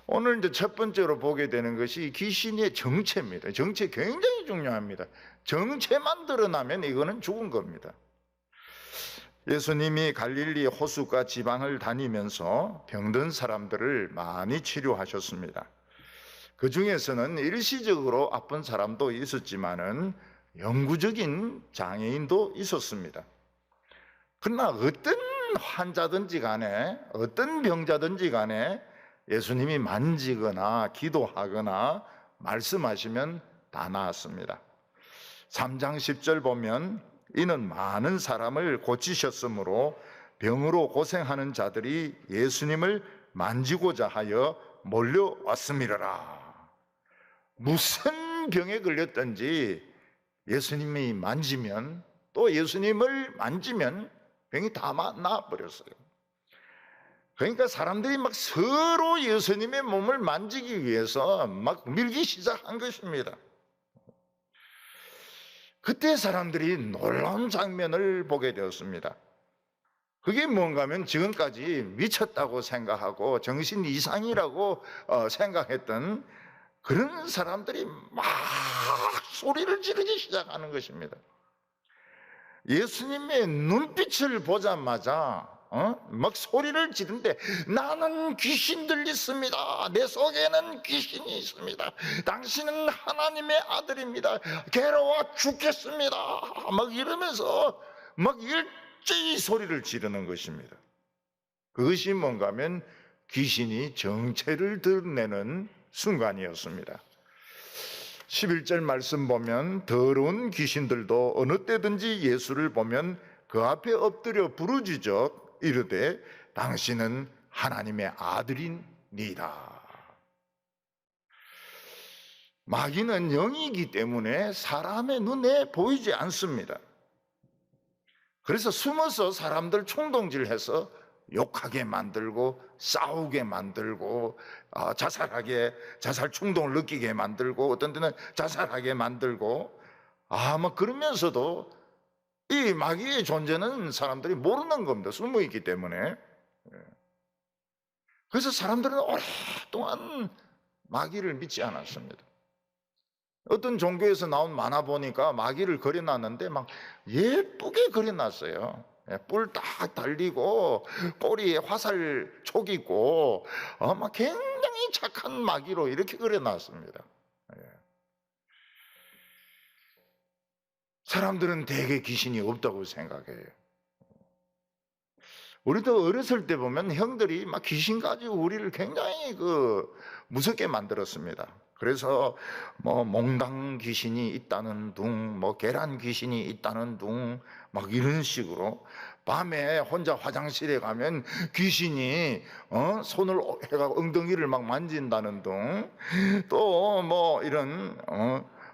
오늘 이제 첫 번째로 보게 되는 것이 귀신의 정체입니다. 정체 굉장히 중요합니다. 정체만 드러나면 이거는 죽은 겁니다. 예수님이 갈릴리 호수가 지방을 다니면서 병든 사람들을 많이 치료하셨습니다. 그 중에서는 일시적으로 아픈 사람도 있었지만은 영구적인 장애인도 있었습니다. 그러나 어떤 환자든지 간에, 어떤 병자든지 간에 예수님이 만지거나 기도하거나 말씀하시면 다 나았습니다. 3장 10절 보면 이는 많은 사람을 고치셨으므로 병으로 고생하는 자들이 예수님을 만지고자 하여 몰려왔음이라. 무슨 병에 걸렸든지 예수님이 만지면, 또 예수님을 만지면 병이 다 나아버렸어요. 그러니까 사람들이 막 서로 예수님의 몸을 만지기 위해서 막 밀기 시작한 것입니다. 그때 사람들이 놀라운 장면을 보게 되었습니다. 그게 뭔가 하면 지금까지 미쳤다고 생각하고 정신 이상이라고 생각했던 그런 사람들이 막 소리를 지르기 시작하는 것입니다. 예수님의 눈빛을 보자마자 막 소리를 지르는데, 나는 귀신 들렸습니다. 내 속에는 귀신이 있습니다. 당신은 하나님의 아들입니다. 괴로워 죽겠습니다. 막 이러면서 막 일제히 소리를 지르는 것입니다. 그것이 뭔가 하면 귀신이 정체를 드러내는 순간이었습니다. 11절 말씀 보면 더러운 귀신들도 어느 때든지 예수를 보면 그 앞에 엎드려 부르짖어 이르되 당신은 하나님의 아들이니이다. 마귀는 영이기 때문에 사람의 눈에 보이지 않습니다. 그래서 숨어서 사람들 총동질해서 욕하게 만들고 싸우게 만들고 자살 충동을 느끼게 만들고 어떤 때는 자살하게 만들고 막 그러면서도 이 마귀의 존재는 사람들이 모르는 겁니다. 숨어 있기 때문에. 그래서 사람들은 오랫동안 마귀를 믿지 않았습니다. 어떤 종교에서 나온 만화 보니까 마귀를 그려놨는데 막 예쁘게 그려놨어요. 뿔 딱 달리고 꼬리에 화살 촉 있고 막 굉장히 착한 마귀로 이렇게 그려놨습니다. 사람들은 대개 귀신이 없다고 생각해요. 우리도 어렸을 때 보면 형들이 막 귀신 가지고 우리를 굉장히 무섭게 만들었습니다. 그래서 뭐 몽당 귀신이 있다는 둥, 뭐 계란 귀신이 있다는 둥, 막 이런 식으로 밤에 혼자 화장실에 가면 귀신이 손을 해가 엉덩이를 막 만진다는 둥, 또 뭐 이런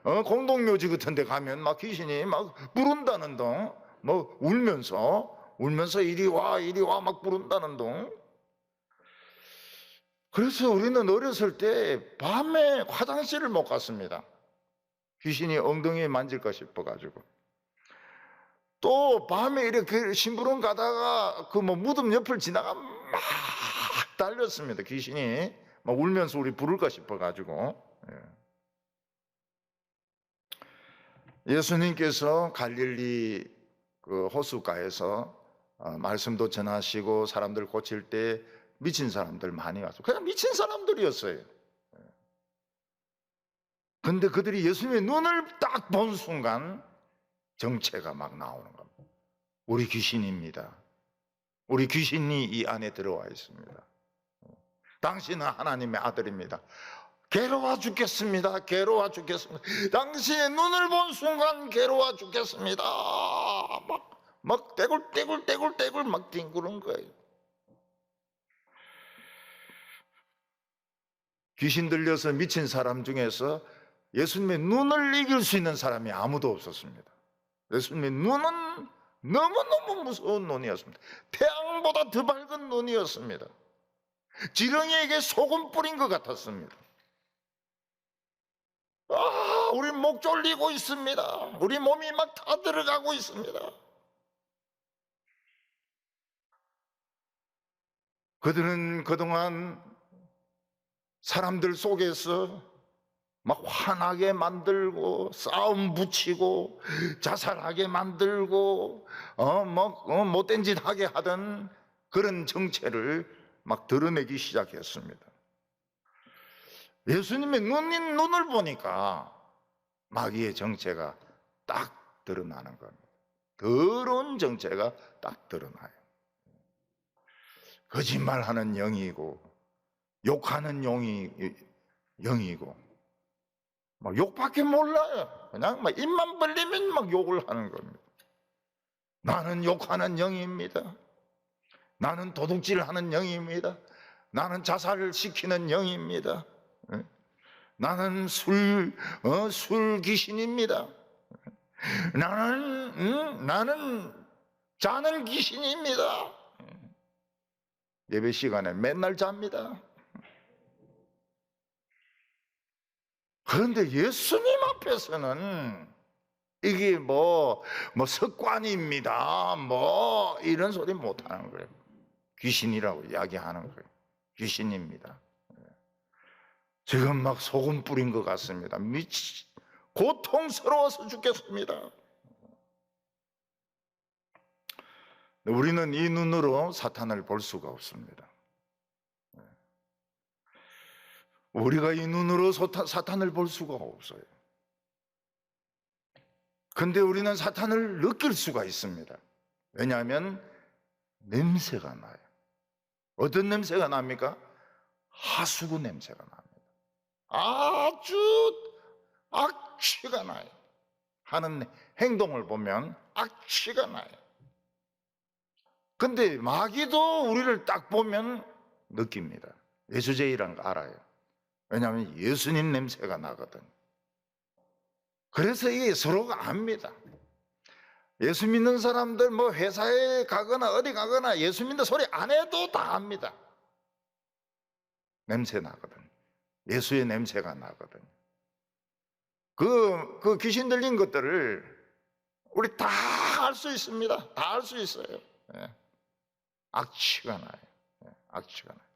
공동묘지 같은 데 가면 막 귀신이 막 부른다는 둥, 뭐 울면서 이리 와 막 부른다는 둥. 그래서 우리는 어렸을 때 밤에 화장실을 못 갔습니다. 귀신이 엉덩이에 만질까 싶어가지고. 또 밤에 이렇게 심부름 가다가 그 뭐 무덤 옆을 지나가 막 달렸습니다. 귀신이 막 울면서 우리 부를까 싶어가지고. 예수님께서 갈릴리 그 호수가에서 말씀도 전하시고 사람들 고칠 때 미친 사람들 많이 왔어요. 그냥 미친 사람들이었어요. 근데 그들이 예수님의 눈을 딱 본 순간 정체가 막 나오는 겁니다. 우리 귀신입니다. 우리 귀신이 이 안에 들어와 있습니다. 당신은 하나님의 아들입니다. 괴로워 죽겠습니다. 괴로워 죽겠습니다. 당신의 눈을 본 순간 괴로워 죽겠습니다. 막 떼굴 막 뒹구는 거예요. 귀신 들려서 미친 사람 중에서 예수님의 눈을 이길 수 있는 사람이 아무도 없었습니다. 예수님의 눈은 너무너무 무서운 눈이었습니다. 태양보다 더 밝은 눈이었습니다. 지렁이에게 소금 뿌린 것 같았습니다. 우리 목 졸리고 있습니다. 우리 몸이 막 다 들어가고 있습니다. 그들은 그동안 사람들 속에서 막 화나게 만들고 싸움 붙이고 자살하게 만들고 못된 짓 하게 하던 그런 정체를 막 드러내기 시작했습니다. 예수님의 눈을 보니까 마귀의 정체가 딱 드러나는 겁니다. 더러운 정체가 딱 드러나요. 거짓말하는 영이고 욕하는 영이고 막 욕밖에 몰라요. 그냥 막 입만 벌리면 막 욕을 하는 겁니다. 나는 욕하는 영입니다. 나는 도둑질하는 영입니다. 나는 자살을 시키는 영입니다. 나는 술 귀신입니다. 나는 자는 귀신입니다. 예배 시간에 맨날 잡니다. 그런데 예수님 앞에서는 이게 뭐 습관입니다. 이런 소리 못 하는 거예요. 귀신이라고 이야기하는 거예요. 귀신입니다. 지금 막 소금 뿌린 것 같습니다. 고통스러워서 죽겠습니다. 우리는 이 눈으로 사탄을 볼 수가 없습니다. 우리가 이 눈으로 사탄을 볼 수가 없어요. 근데 우리는 사탄을 느낄 수가 있습니다. 왜냐하면 냄새가 나요. 어떤 냄새가 납니까? 하수구 냄새가 납니다. 아주 악취가 나요. 하는 행동을 보면 악취가 나요. 근데 마귀도 우리를 딱 보면 느낍니다. 예수제이라는 거 알아요. 왜냐하면 예수님 냄새가 나거든. 그래서 이게 서로가 압니다. 예수 믿는 사람들 회사에 가거나 어디 가거나 예수 믿는 소리 안 해도 다 압니다. 냄새 나거든. 예수의 냄새가 나거든. 그 귀신 들린 것들을 우리 다 알 수 있습니다. 다 알 수 있어요. 악취가 나요. 악취가 나요.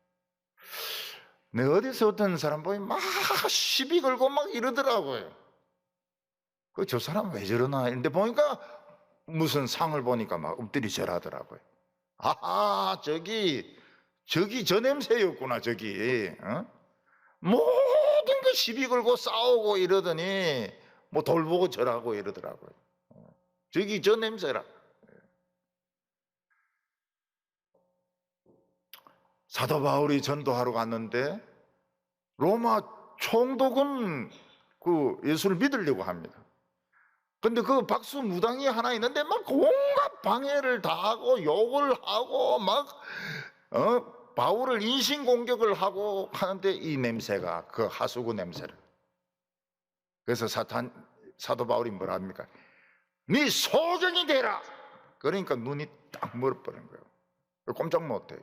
내 어디서 어떤 사람 보면 막 시비 걸고 막 이러더라고요. 저 사람 왜 저러나 했는데 보니까 무슨 상을 보니까 막 엎드리 절하더라고요. 저기 저 냄새였구나. 저기 모든 거 시비 걸고 싸우고 이러더니 돌보고 절하고 이러더라고요. 저기 저 냄새라. 사도 바울이 전도하러 갔는데 로마 총독은 예수를 믿으려고 합니다. 근데 그 박수 무당이 하나 있는데 막 온갖 방해를 다 하고 욕을 하고 바울을 인신공격을 하고 하는데 이 냄새가 그 하수구 냄새를. 그래서 사도 바울이 뭐라 합니까? 네 소경이 되라. 그러니까 눈이 딱 멀어버린 거예요. 꼼짝 못해요.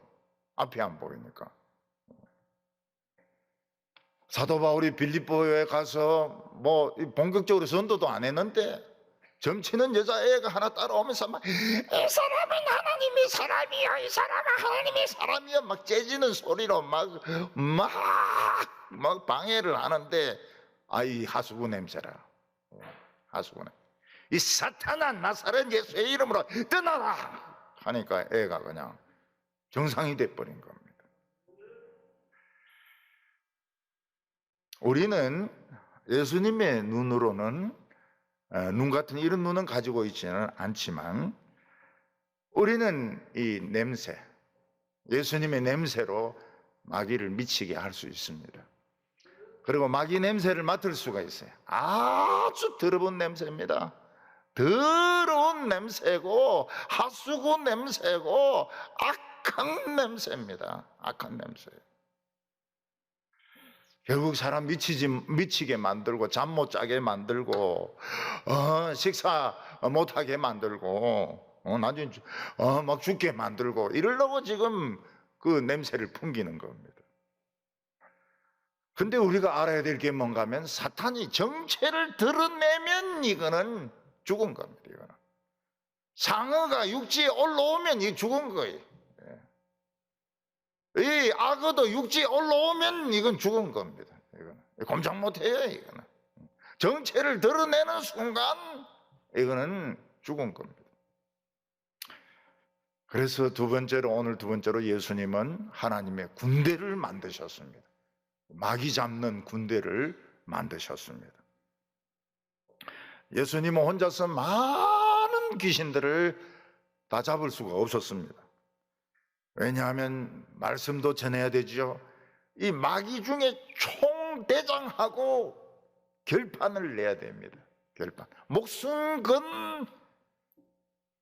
앞이 안 보이니까. 사도 바울이 빌립보에 가서 본격적으로 전도도 안 했는데 점치는 여자애가 하나 따라오면서 이 사람은 하나님의 사람이야, 이 사람은 하나님의 사람이야 막 째지는 소리로 막 방해를 하는데 이 하수구 냄새라. 하수구 냄새. 이 사탄아 나사렛 예수의 이름으로 떠나라 하니까 애가 그냥 정상이 돼버린 겁니다. 우리는 예수님의 눈으로는 눈 같은 이런 눈은 가지고 있지는 않지만 우리는 이 냄새, 예수님의 냄새로 마귀를 미치게 할 수 있습니다. 그리고 마귀 냄새를 맡을 수가 있어요. 아주 더러운 냄새입니다. 더러운 냄새고 하수구 냄새고 악한 냄새입니다. 악한 냄새. 결국 사람 미치게 만들고 잠 못 자게 만들고 식사 못하게 만들고 나중에 막 죽게 만들고 이러려고 지금 그 냄새를 풍기는 겁니다. 근데 우리가 알아야 될 게 뭔가 하면 사탄이 정체를 드러내면 이거는 죽은 겁니다. 이거는. 상어가 육지에 올라오면 이 죽은 거예요. 이 악어도 육지에 올라오면 이건 죽은 겁니다. 이거는 꼼짝 못해요. 이거는 정체를 드러내는 순간 이거는 죽은 겁니다. 그래서 오늘 두 번째로 예수님은 하나님의 군대를 만드셨습니다. 마귀 잡는 군대를 만드셨습니다. 예수님은 혼자서 많은 귀신들을 다 잡을 수가 없었습니다. 왜냐하면 말씀도 전해야 되죠. 이 마귀 중에 총대장하고 결판을 내야 됩니다. 결판. 목숨 건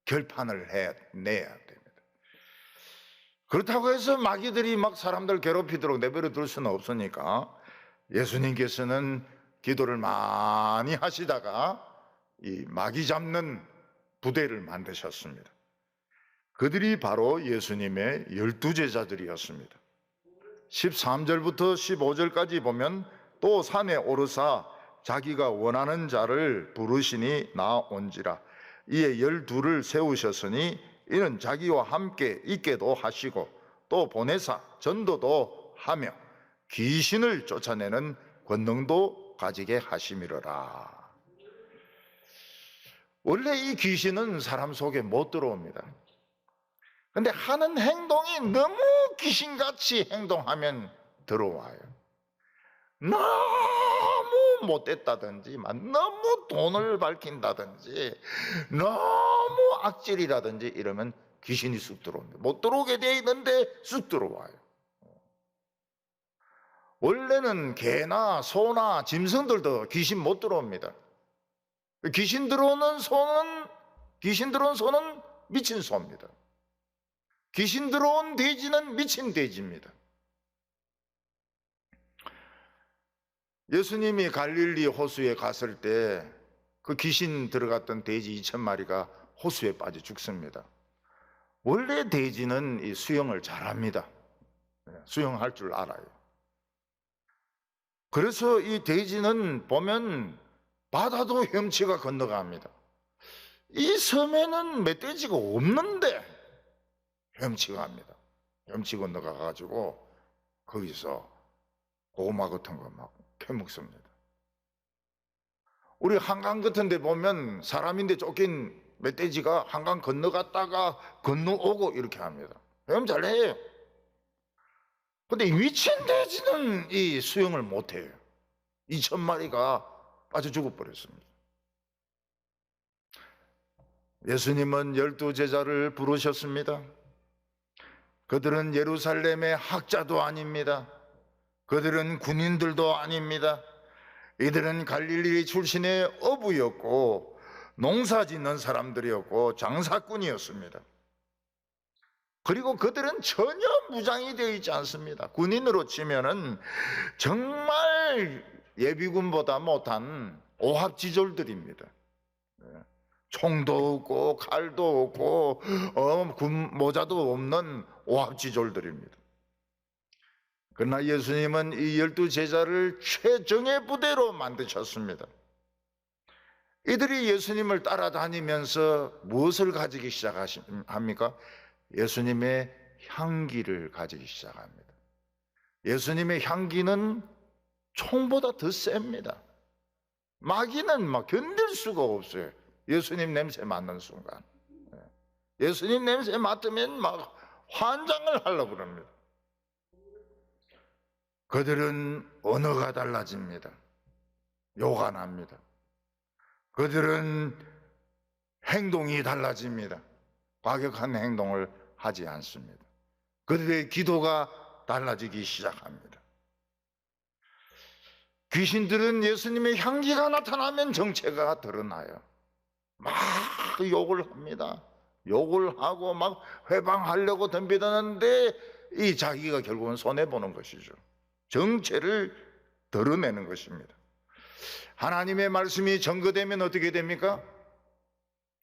결판을 내야 됩니다. 그렇다고 해서 마귀들이 막 사람들 괴롭히도록 내버려 둘 수는 없으니까 예수님께서는 기도를 많이 하시다가 이 마귀 잡는 부대를 만드셨습니다. 그들이 바로 예수님의 12제자들이었습니다. 13절부터 15절까지 보면 또 산에 오르사 자기가 원하는 자를 부르시니 나온지라. 이에 12를 세우셨으니 이는 자기와 함께 있게도 하시고 또 보내사 전도도 하며 귀신을 쫓아내는 권능도 가지게 하심이로라. 원래 이 귀신은 사람 속에 못 들어옵니다. 근데 하는 행동이 너무 귀신같이 행동하면 들어와요. 너무 못됐다든지, 너무 돈을 밝힌다든지, 너무 악질이라든지 이러면 귀신이 쑥 들어옵니다. 못 들어오게 돼 있는데 쑥 들어와요. 원래는 개나 소나 짐승들도 귀신 못 들어옵니다. 귀신 들어온 소는 미친 소입니다. 귀신 들어온 돼지는 미친 돼지입니다. 예수님이 갈릴리 호수에 갔을 때 그 귀신 들어갔던 돼지 2,000마리가 호수에 빠져 죽습니다. 원래 돼지는 이 수영을 잘합니다. 수영할 줄 알아요. 그래서 이 돼지는 보면 바다도 헤엄치가 건너갑니다. 이 섬에는 멧돼지가 없는데 헤엄치가 합니다. 헤엄치 건너가가지고 거기서 고구마 같은 거 막 캐먹습니다. 우리 한강 같은 데 보면 사람인데 쫓긴 멧돼지가 한강 건너갔다가 건너오고 이렇게 합니다. 헤엄 잘해요. 근데 미친 돼지는 이 수영을 못해요. 2,000마리가 빠져 죽어버렸습니다. 예수님은 12제자를 부르셨습니다. 그들은 예루살렘의 학자도 아닙니다. 그들은 군인들도 아닙니다. 이들은 갈릴리 출신의 어부였고 농사 짓는 사람들이었고 장사꾼이었습니다. 그리고 그들은 전혀 무장이 되어 있지 않습니다. 군인으로 치면은 정말 예비군보다 못한 오합지졸들입니다. 총도 없고 칼도 없고 군 모자도 없는 오합지졸들입니다. 그러나 예수님은 이 12제자를 최정예 부대로 만드셨습니다. 이들이 예수님을 따라다니면서 무엇을 가지기 시작합니까? 예수님의 향기를 가지기 시작합니다. 예수님의 향기는 총보다 더 셉니다. 마귀는 막 견딜 수가 없어요. 예수님 냄새 맡는 순간. 예수님 냄새 맡으면 막 환장을 하려고 그럽니다. 그들은 언어가 달라집니다. 욕가 납니다. 그들은 행동이 달라집니다. 과격한 행동을 하지 않습니다. 그들의 기도가 달라지기 시작합니다. 귀신들은 예수님의 향기가 나타나면 정체가 드러나요. 막 욕을 합니다. 욕을 하고 막 회방하려고 덤비드는데 이 자기가 결국은 손해보는 것이죠. 정체를 드러내는 것입니다. 하나님의 말씀이 전거되면 어떻게 됩니까?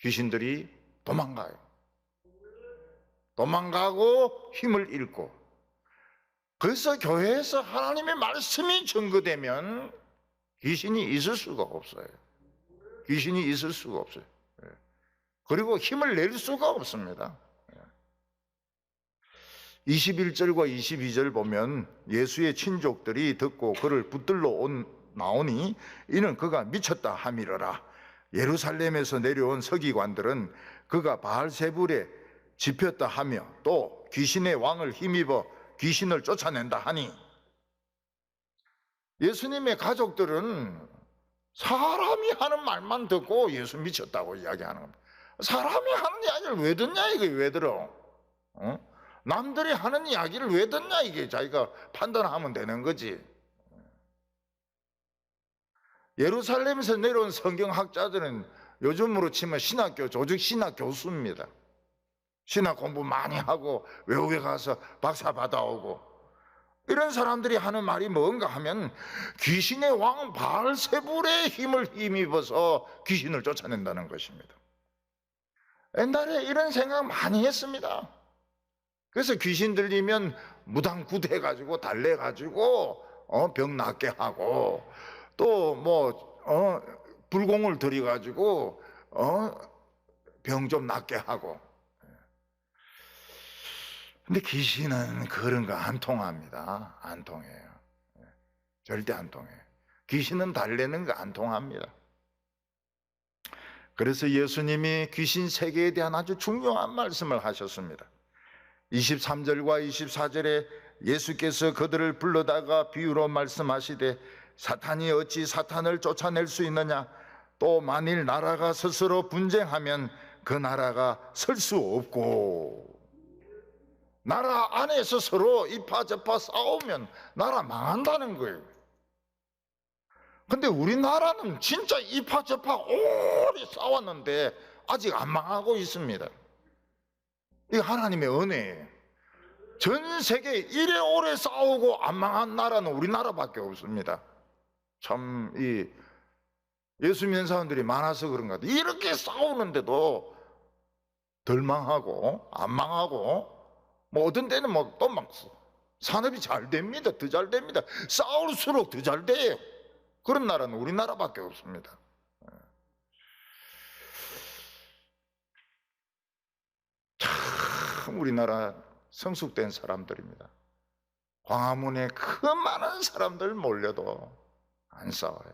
귀신들이 도망가요. 도망가고 힘을 잃고. 그래서 교회에서 하나님의 말씀이 전거되면 귀신이 있을 수가 없어요. 귀신이 있을 수가 없어요. 그리고 힘을 낼 수가 없습니다. 21절과 22절 보면 예수의 친족들이 듣고 그를 붙들러 나오니 이는 그가 미쳤다 함이러라. 예루살렘에서 내려온 서기관들은 그가 바알세불에 집혔다 하며 또 귀신의 왕을 힘입어 귀신을 쫓아낸다 하니, 예수님의 가족들은 사람이 하는 말만 듣고 예수 미쳤다고 이야기하는 겁니다. 사람이 하는 이야기를 왜 듣냐, 이게 왜 들어? 남들이 하는 이야기를 왜 듣냐, 이게 자기가 판단하면 되는 거지. 예루살렘에서 내려온 성경학자들은 요즘으로 치면 신학교, 조직 신학 교수입니다. 신학 공부 많이 하고 외국에 가서 박사 받아오고, 이런 사람들이 하는 말이 뭔가 하면 귀신의 왕 바알세불의 힘을 힘입어서 귀신을 쫓아낸다는 것입니다. 옛날에 이런 생각 많이 했습니다. 그래서 귀신 들리면 무당 굿해가지고 달래가지고 병 낫게 하고, 또 불공을 들여가지고 병 좀 낫게 하고. 근데 귀신은 그런 거 안 통합니다. 안 통해요. 절대 안 통해요. 귀신은 달래는 거 안 통합니다. 그래서 예수님이 귀신 세계에 대한 아주 중요한 말씀을 하셨습니다. 23절과 24절에 예수께서 그들을 불러다가 비유로 말씀하시되 사탄이 어찌 사탄을 쫓아낼 수 있느냐, 또 만일 나라가 스스로 분쟁하면 그 나라가 설 수 없고, 나라 안에서 서로 이파저파 싸우면 나라 망한다는 거예요. 근데 우리나라는 진짜 이파저파 오래 싸웠는데 아직 안 망하고 있습니다. 이게 하나님의 은혜예요. 전 세계에 이래 오래 싸우고 안 망한 나라는 우리나라밖에 없습니다. 참 예수 믿는 사람들이 많아서 그런가, 이렇게 싸우는데도 덜 망하고 안 망하고, 어떤 때는 또 막 산업이 잘 됩니다. 더 잘 됩니다. 싸울수록 더 잘 돼요. 그런 나라는 우리나라밖에 없습니다. 참 우리나라 성숙된 사람들입니다. 광화문에 그 많은 사람들 몰려도 안 싸워요.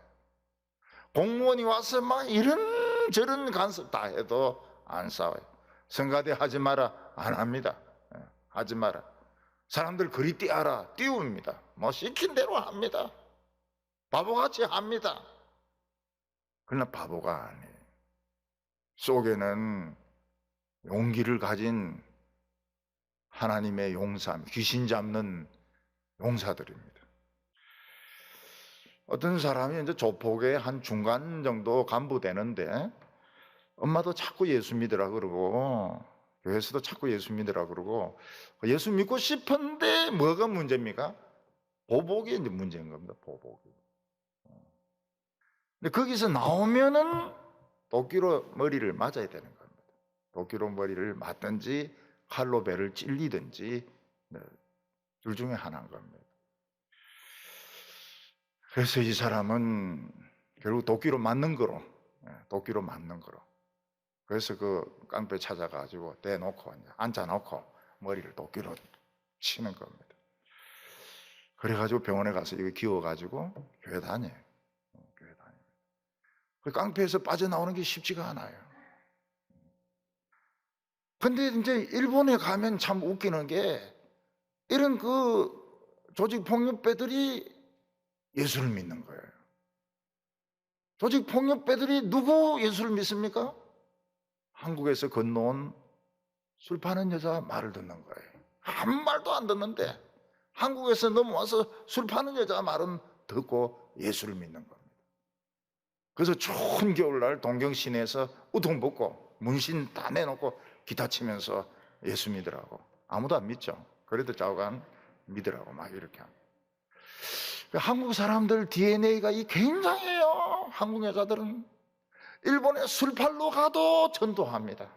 공무원이 와서 막 이런저런 간섭 다 해도 안 싸워요. 성가대 하지 마라, 안 합니다. 하지 마라. 사람들 그리 띄워라, 띄웁니다. 시킨 대로 합니다. 바보같이 합니다. 그러나 바보가 아니에요. 속에는 용기를 가진 하나님의 용사, 귀신 잡는 용사들입니다. 어떤 사람이 이제 조폭의 한 중간 정도 간부 되는데 엄마도 자꾸 예수 믿으라 그러고 교회에서도 자꾸 예수 믿으라 그러고, 예수 믿고 싶은데 뭐가 문제입니까? 보복이 이제 문제인 겁니다. 보복이. 근데 거기서 나오면은 도끼로 머리를 맞아야 되는 겁니다. 도끼로 머리를 맞든지 칼로 배를 찔리든지 둘 중에 하나인 겁니다. 그래서 이 사람은 결국 도끼로 맞는 거로, 그래서 그 깡패 찾아가지고 대놓고 앉아놓고 머리를 도끼로 치는 겁니다. 그래가지고 병원에 가서 이거 기워가지고 교회 다녀요. 그 깡패에서 빠져나오는 게 쉽지가 않아요. 근데 이제 일본에 가면 참 웃기는 게, 이런 그 조직 폭력배들이 예수를 믿는 거예요. 조직 폭력배들이 누구 예수를 믿습니까? 한국에서 건너온 술 파는 여자 말을 듣는 거예요. 아무 말도 안 듣는데 한국에서 넘어와서 술 파는 여자 말은 듣고 예수를 믿는 겁니다. 그래서 추운 겨울날 동경 시내에서 우통 벗고 문신 다 내놓고 기타 치면서 예수 믿으라고. 아무도 안 믿죠. 그래도 좌우간 믿으라고 막 이렇게 합니다. 한국 사람들 DNA가 굉장해요. 한국 여자들은 일본에 술 팔러 가도 전도합니다.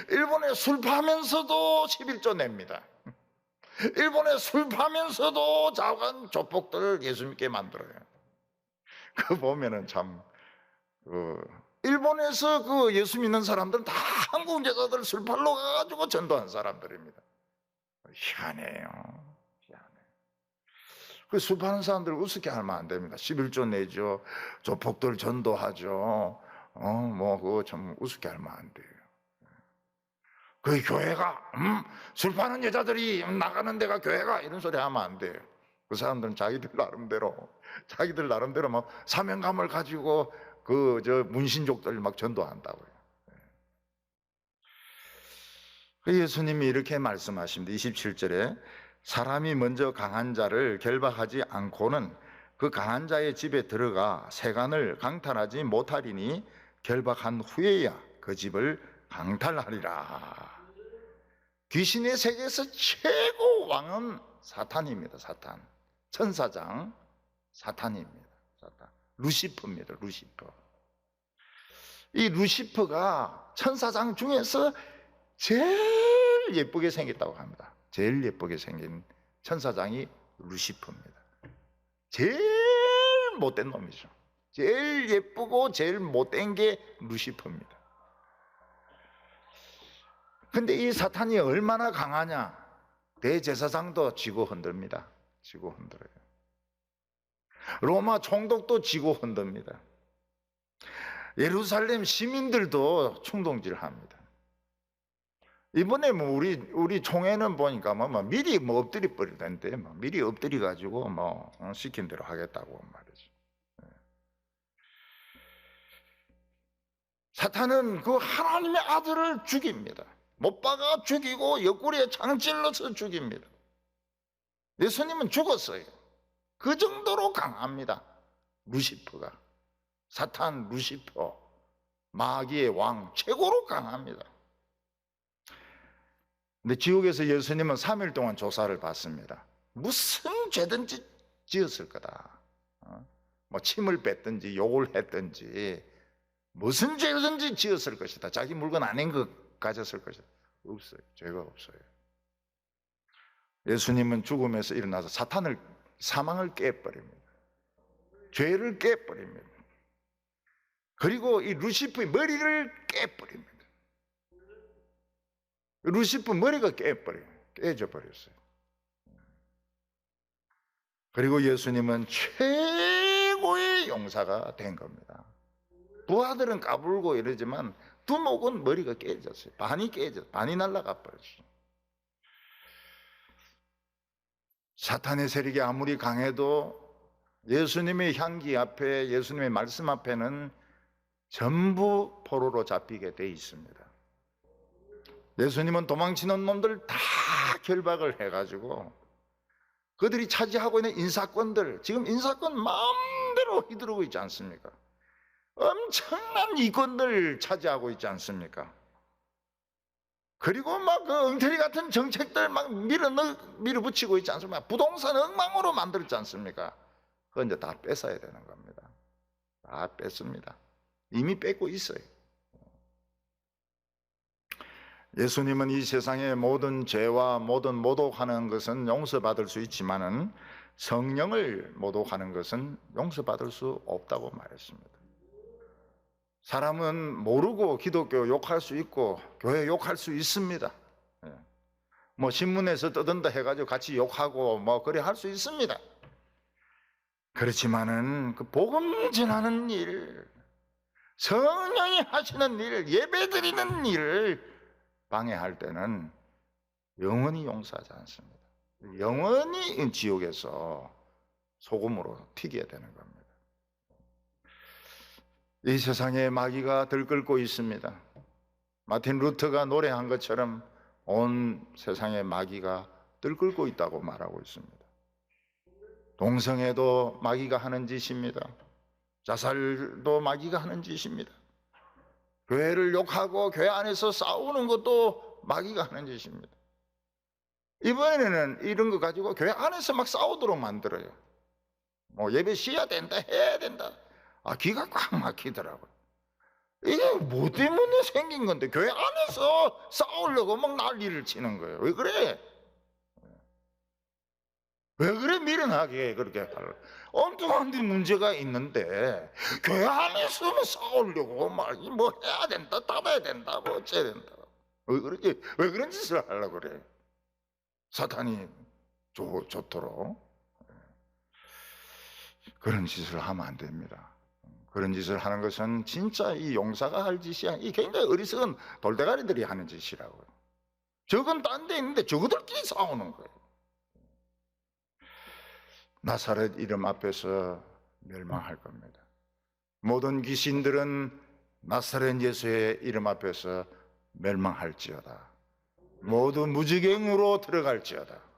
일본에 술 파면서도 11조 냅니다. 일본에 술 파면서도 좌우간 조폭들을 예수 믿게 만들어요. 그 보면은 참 일본에서 그 예수 믿는 사람들은 다 한국 여자들 술 팔러 가가지고 전도한 사람들입니다. 희한해요. 희한해. 그 수많은 사람들 우습게 하면 안 됩니다. 11조 내죠. 조폭들 전도하죠. 그거 좀 우습게 하면 안 돼요. 그 교회가 술 파는 여자들이 나가는 데가 교회가 이런 소리 하면 안 돼요. 그 사람들은 자기들 나름대로 막 사명감을 가지고 문신족들 막 전도한다고요. 예수님이 이렇게 말씀하십니다. 27절에 사람이 먼저 강한 자를 결박하지 않고는 그 강한 자의 집에 들어가 세간을 강탈하지 못하리니 결박한 후에야 그 집을 강탈하리라. 귀신의 세계에서 최고 왕은 사탄입니다. 사탄. 천사장 사탄입니다. 사탄. 루시퍼입니다. 루시퍼. 이 루시퍼가 천사장 중에서 제일 예쁘게 생겼다고 합니다. 제일 예쁘게 생긴 천사장이 루시퍼입니다. 제일 못된 놈이죠. 제일 예쁘고 제일 못된 게 루시퍼입니다. 근데 이 사탄이 얼마나 강하냐? 대제사장도 지고 흔듭니다. 지고 흔들어요. 로마 총독도 지고 흔듭니다. 예루살렘 시민들도 충동질합니다. 이번에 우리 총회는 보니까 미리 엎드려 버리던데 미리 엎드려 가지고 시킨 대로 하겠다고 말이죠. 사탄은 그 하나님의 아들을 죽입니다. 못 박아 죽이고 옆구리에 창 찔러서 죽입니다. 예수님은 죽었어요. 그 정도로 강합니다. 루시퍼가. 사탄 루시퍼, 마귀의 왕 최고로 강합니다. 근데 지옥에서 예수님은 3일 동안 조사를 받습니다. 무슨 죄든지 지었을 거다. 침을 뱉든지 욕을 했든지 무슨 죄든지 지었을 것이다. 자기 물건 아닌 것 가졌을 것이다. 없어요. 죄가 없어요. 예수님은 죽음에서 일어나서 사망을 깨버립니다. 죄를 깨버립니다. 그리고 이 루시퍼의 머리를 깨버립니다. 루시퍼 머리가 깨져버렸어요. 그리고 예수님은 최고의 용사가 된 겁니다. 부하들은 까불고 이러지만 두목은 머리가 깨졌어요. 반이 날아가 버렸어요. 사탄의 세력이 아무리 강해도 예수님의 향기 앞에, 예수님의 말씀 앞에는 전부 포로로 잡히게 돼 있습니다. 예수님은 도망치는 놈들 다 결박을 해가지고 그들이 차지하고 있는 인사권들, 지금 인사권 마음대로 휘두르고 있지 않습니까? 엄청난 이권들 차지하고 있지 않습니까? 그리고 그 엉터리 같은 정책들 밀어붙이고 있지 않습니까? 부동산 엉망으로 만들었지 않습니까? 그건 이제 다 뺏어야 되는 겁니다. 다 뺐습니다. 이미 뺏고 있어요. 예수님은 이 세상의 모든 죄와 모든 모독하는 것은 용서받을 수 있지만은 성령을 모독하는 것은 용서받을 수 없다고 말했습니다. 사람은 모르고 기독교 욕할 수 있고 교회 욕할 수 있습니다. 신문에서 떠든다 해가지고 같이 욕하고 그래 할 수 있습니다. 그렇지만은 그 복음 전하는 일, 성령이 하시는 일, 예배드리는 일을 방해할 때는 영원히 용서하지 않습니다. 영원히 지옥에서 소금으로 튀겨야 되는 겁니다. 이 세상에 마귀가 들끓고 있습니다. 마틴 루터가 노래한 것처럼 온 세상에 마귀가 들끓고 있다고 말하고 있습니다. 동성애도 마귀가 하는 짓입니다. 자살도 마귀가 하는 짓입니다. 교회를 욕하고 교회 안에서 싸우는 것도 마귀가 하는 짓입니다. 이번에는 이런 거 가지고 교회 안에서 막 싸우도록 만들어요. 예배 쉬어야 된다, 해야 된다. 기가 꽉 막히더라고요. 이게 뭐 때문에 생긴 건데 교회 안에서 싸우려고 막 난리를 치는 거예요. 왜 그래? 왜 그래 미련하게 그렇게 하려? 엉뚱한 데 문제가 있는데 교회 안에서 싸우려고 막 해야 된다, 닫아야 된다, 어째야 된다. 왜 그런 짓을 하려고 그래? 사탄이 좋도록 그런 짓을 하면 안 됩니다. 그런 짓을 하는 것은 진짜 이 용사가 할 짓이 아니라 이 굉장히 어리석은 돌대가리들이 하는 짓이라고요. 적은 딴 데 있는데 저거들끼리 싸우는 거예요. 나사렛 이름 앞에서 멸망할 겁니다. 모든 귀신들은 나사렛 예수의 이름 앞에서 멸망할지어다. 모두 무지갱으로 들어갈지어다.